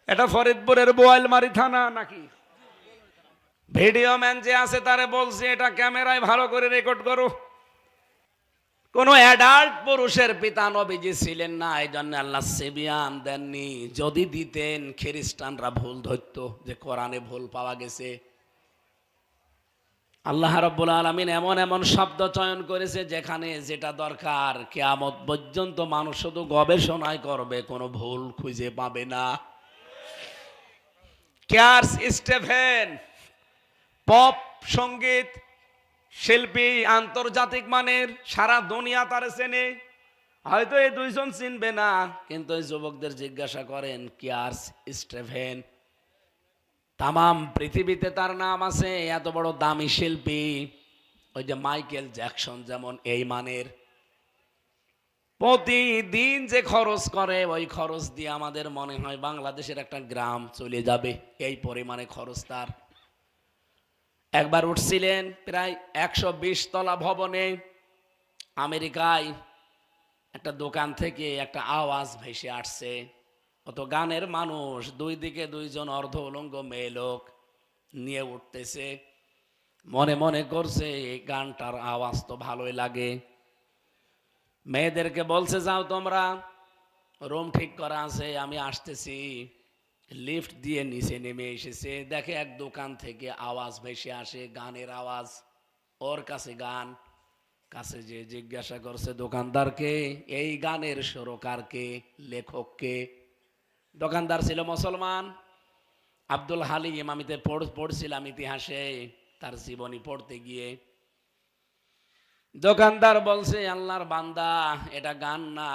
এটা ফরিদপুরের বোয়ালমারি থানা নাকি? ভিডিও ম্যান যে আছে তারে বলছে এটা ক্যামেরায় ভালো করে রেকর্ড করো। কোন অ্যাডাল্ট পুরুষের পিতা নবীজি ছিলেন না, এই জন্য আল্লাহ সেবিয়ান দেননি। যদি দিতেন খ্রিস্টানরা ভুল ধরতো যে কোরআনে ভুল পাওয়া গেছে। আল্লাহ রাব্বুল আলামিন এমন এমন শব্দ চয়ন করেছে যেখানে যেটা দরকার কিয়ামত পর্যন্ত মানুষ শুধু গবেষণাই করবে, কোনো ভুল খুঁজে পাবে না। ক্যার্স স্টেভেন পপ সঙ্গীত শিল্পী, আন্তর্জাতিক মানের, সারা দুনিয়া তারে চেনে। হয়তো এই দুইজন চিনবে না, কিন্তু এই যুবকদের জিজ্ঞাসা করেন ক্যার্স স্টেভেন, তামাম পৃথিবীতে তার নাম আছে। এত বড় দামি শিল্পী, ওই যে মাইকেল জ্যাকসন যেমন এই মানের। প্রতিদিন যে খরচ করে ওই খরচ দিয়ে আমাদের মনে হয় বাংলাদেশের একটা গ্রাম চলে যাবে, এই পরিমাণে খরচ তার। একবার উঠছিলেন প্রায় 120 তলা ভবনে আমেরিকায়, একটা দোকান থেকে একটা আওয়াজ ভেসে আসছে। অত গানের মানুষ, দুই দিকে দুইজন অর্ধ উলঙ্গ মেয়ে লোক নিয়ে উঠতেছে। মনে মনে করছে এই গানটার আওয়াজ তো ভালোই লাগে। মেয়েদেরকে বলছে যাও তোমরা, রুম ঠিক করা আছে, আমি আসতেছি। লিফট দিয়ে নিচে নেমে এসেছে, দেখে এক দোকান থেকে আওয়াজ ভেসে আসে, গানের আওয়াজ। ওর কাছে গান, কাছে যে জিজ্ঞাসা করছে দোকানদারকে এই গানের সুরকারকে, লেখককে। দোকানদার ছিল মুসলমান, আব্দুল হালিম। আমি পড়ছিলাম ইতিহাসে তার জীবনী পড়তে গিয়ে। দোকানদার বলছে আল্লাহর বান্দা, এটা গান না,